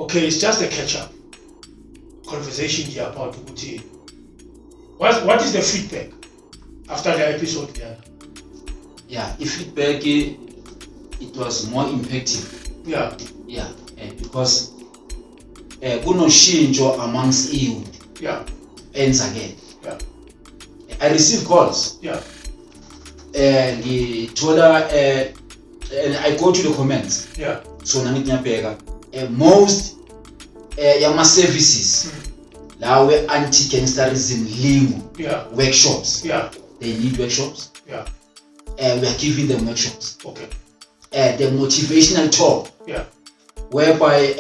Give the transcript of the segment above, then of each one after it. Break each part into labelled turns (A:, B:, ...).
A: Okay, it's just a catch-up conversation here about Uti. What is the feedback after the episode?
B: Yeah, the feedback it was more impactful.
A: Yeah.
B: Yeah, because no change amongst youth.
A: Yeah.
B: Ends again.
A: Yeah.
B: I received calls.
A: Yeah.
B: And he told her, and I go to the comments.
A: Yeah.
B: So Nani most yama services now we anti-gangsterism limo workshops.
A: Yeah.
B: They need workshops.
A: Yeah.
B: We are giving them workshops.
A: Okay.
B: The motivational talk.
A: Yeah.
B: Whereby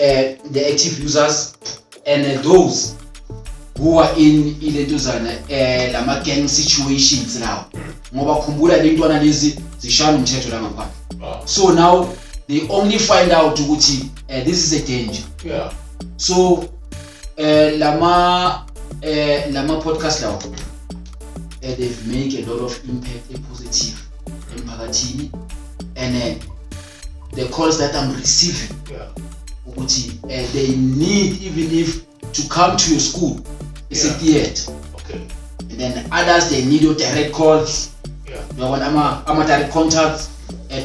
B: the active users and those who are in those lama gang situations now. Ngoba khumbula le ntwana lezi zishaya umthetho la ngaphandle. So now they only find out ukuthi this is a danger.
A: Yeah.
B: So lama podcast lawo they've made a lot of impact, a positive emphakathini, and the calls that I'm receiving ukuthi they need, even if to come to your school, it's a theater.
A: Okay.
B: And then others, they need your direct calls. Yeah. I'm direct contacts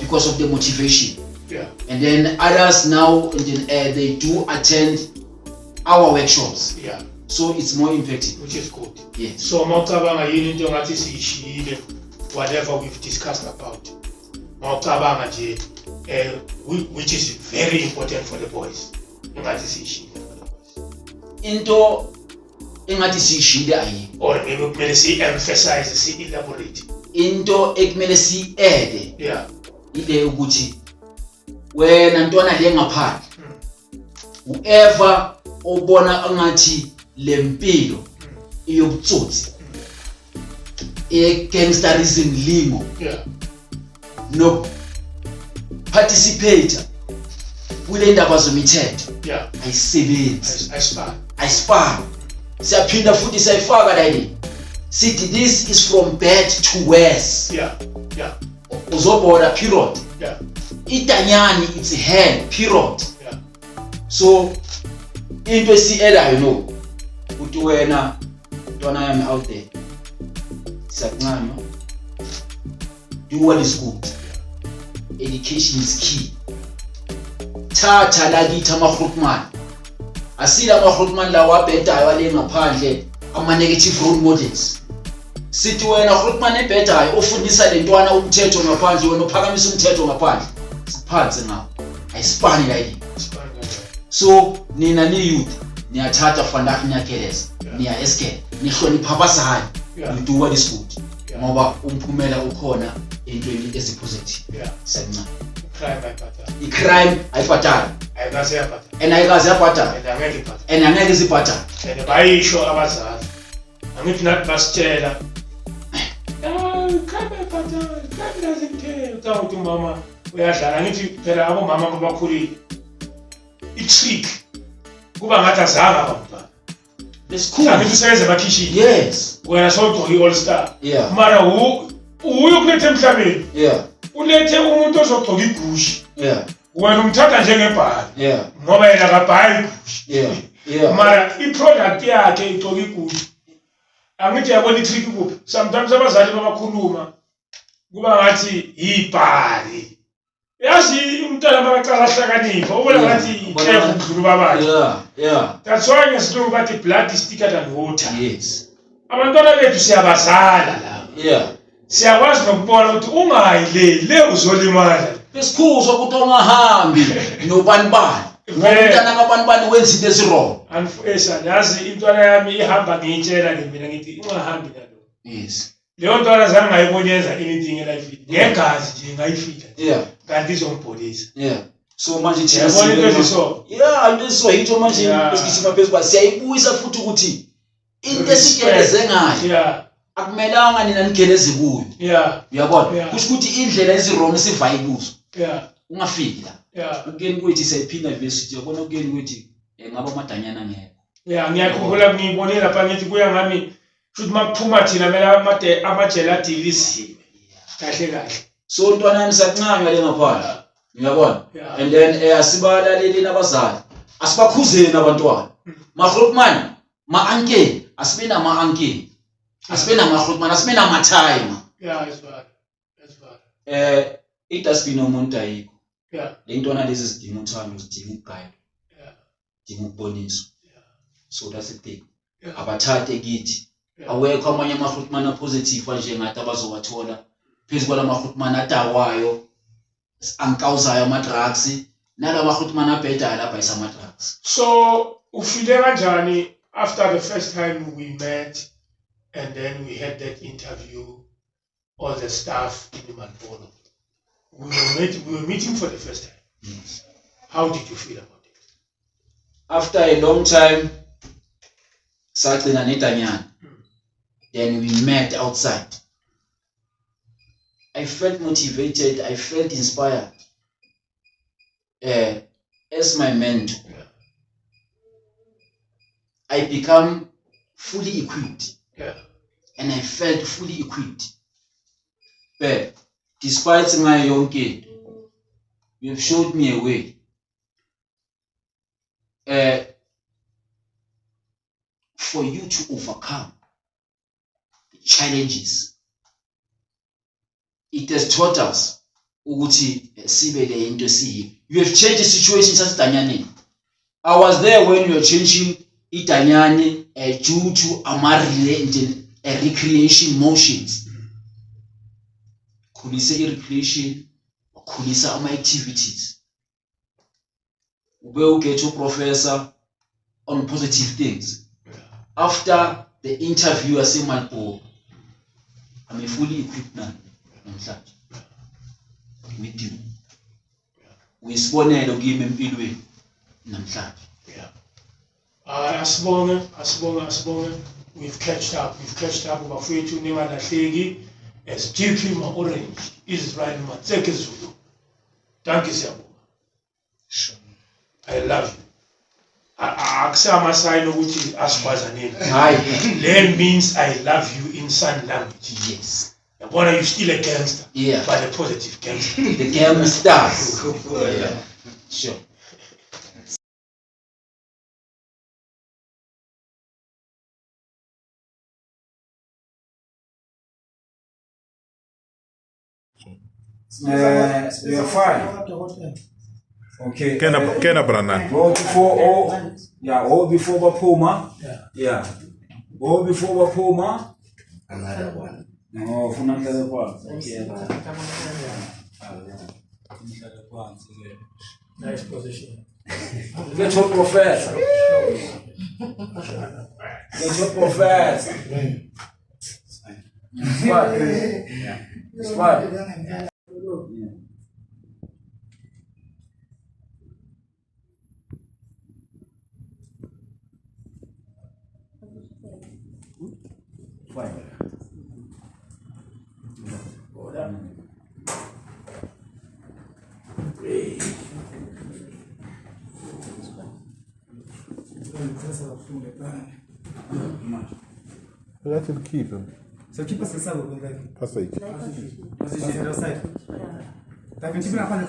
B: because of the motivation.
A: Yeah.
B: And then others now, they do attend our workshops.
A: Yeah.
B: So it's more impactful.
A: Which is good.
B: Yes.
A: So whatever we've discussed about, which is very important for the boys.
B: Into engathi siyishile ayi,
A: or maybe kumele si-emphasize, si-elaborate
B: into ekumele si-add ile ukuthi wena ntwana le ngaphandle whoever obona angathi lempilo iyobutsotsi gangsterism limo no participate kule ndaba zomithetho ayisebenzi, ayispana. Siyaphinda futhi sayifaka la yini sithi this is from bad to worse. Uzobona period. Itanyani it's hell period. So into esiela ukuthi wena ntwana yami out there siyakuncanywa, do what is good. Education is key. Thatha lakithi ama-groupman asila ama-groupman lawa abhedayo wale ngaphandle, ama-negative role models. Sithi wena groupman ebhedayo ofundisa le ntwana umthetho ngaphandle, wena uphakamisa umthetho ngaphandle, siphansi ngawo ayisipani la yini. So nina ni youth niyathatha fanda nyakeleza niya escape nihlonipha abazali, you do what is good ngoba umphumela ukhona entweni ezipositive. Sanca i-crime ayibhatala and ayikaze yabhatala and angeke zibhatala
A: and bayisho abazali angithi nathi basitshela crime ayibhatala, crime doesn't care. Uthi umama uyadlala, angithi phela abomama abakhulile i-trick kuba ngathi azange abantwana
B: lesikhulu
A: angithi usebenza emakhishini.
B: Yes.
A: Wena sodwa i-all star mara uyokuletha emhlabeni ulethe umuntu ozogcoka igushi, wena umthatha njengebhali ngoba yena akabhayi igushi. Mara i-product yakhe igcoka igushi. Angithi yabona i-trick kuphi, sometimes abazali babakhuluma kuba ngathi yibhali. Yazi umntwana makaqala ahlakanipha ubona ngathi careful ukudlula babakhe. That's why ngesilungu bathi blood is thicker than water.
B: Yes.
A: Abantwana bethu siyabazala la. Siyakwazi nokubona ukuthi ungayi le uzolimala.
B: Besikhuzwa ukuthi ungahambi nobanibani. Umntana kabanibani wenza into ezirong.
A: Anfesa yazi intwana yami ihamba ngiyitshela mina ngithi ungahambi nalo.
B: Yes.
A: Leyo ntwana zange ngayibonyeza anything elife. Ngegazi nje ngayifika. Kanti izongibholisa.
B: So manje thina
A: yabona into eziso.
B: Into eziso yitho manje esigijima phezulu siyayibuyisa futhi ukuthi into esigeleze ngayo akumelanga nina nigeleze kuyo. Uyabona kusho ukuthi indlela ezirong esivayi kuzo ungafiki la. Ukeni kwethi sayiphinda university yabona ukeni kwethi ngaba amadanyana ngeke.
A: Ngiyakhumbula ngiyibonela lapha ngithi kuya ngami futhi makuphuma thina mela amajela adilisiwe kahle.
B: So ntwana yami sakuncanywa le ngaphandle. Uyabona? And then asibalaleli nabazali asibakhuzeni abantwana. Ma-grootman, ma-uncle, asibe nama-uncle. Asibe nama-grootman, asibe nama-time.
A: Yeah, it's bad.
B: Idustbin umuntu ayikho.
A: Yeah.
B: Le ntwana lezi zidinga uthando, zidinga ukugaywa.
A: Yeah.
B: Zidinga ukuboniswa.
A: Yeah.
B: So that's the thing.
A: Yeah.
B: Abathathe kithi.
A: Yeah.
B: Awekho amanye ama-grootman apositive njengathi abazowathola. Phezu kwala ma-grootman adawayo, ankawuzayo ama-drugs, nala ma-grootman abhedayo lapha isama-drugs.
A: So ufile kanjani after the first time we met and then we had that interview, all the staff in Malbolo? We were meeting for the first time.
B: Yes.
A: How did you feel about it?
B: After a long time, sagcina nedanyana. Then we met outside. I felt motivated, I felt inspired. As my mentor,
A: Yeah.
B: I become fully equipped.
A: Yeah.
B: And I felt fully equipped. But despite my young kid, you have showed me a way. For you to overcome the challenges. It has taught us ukuthi sibele into siyi. You have changed the situation sasidanyane. I was there when you were changing idanyane due to a recreation motions. Khulisa recreation, khulisa ama activities. Ube get your professor on positive things. After the interview I say Malpo, I'm fully equipped now. With you. We sibonele kimi empilweni namhlanje.
A: Yeah. Asibonge. We've catched up bafowethu ningalahleki as GP ma Orange Israel MATSEKE ZULU. Thank you siyabonga.
B: Sure.
A: I love you. Akusama sign ukuthi asikwazaneni.
B: Hayi.
A: Len means I love you in sign language.
B: Yes.
A: Yabona, you still a gangster.
B: Yeah.
A: But a positive gangster.
B: The gangsters. Yeah. Sure.
C: We are fine. Okay.
D: Kena Brana.
C: All before Bapoma. Yeah. All before Bapoma.
E: Another one.
C: No, for another one.
E: Okay.
A: Nice position.
C: Get your professor. Get your professor. Smart. Smart. Fine.
D: Let him keep him.
F: So keep us inside with them.
D: Passage.
F: Position outside. Tá vendo? Tipo na quando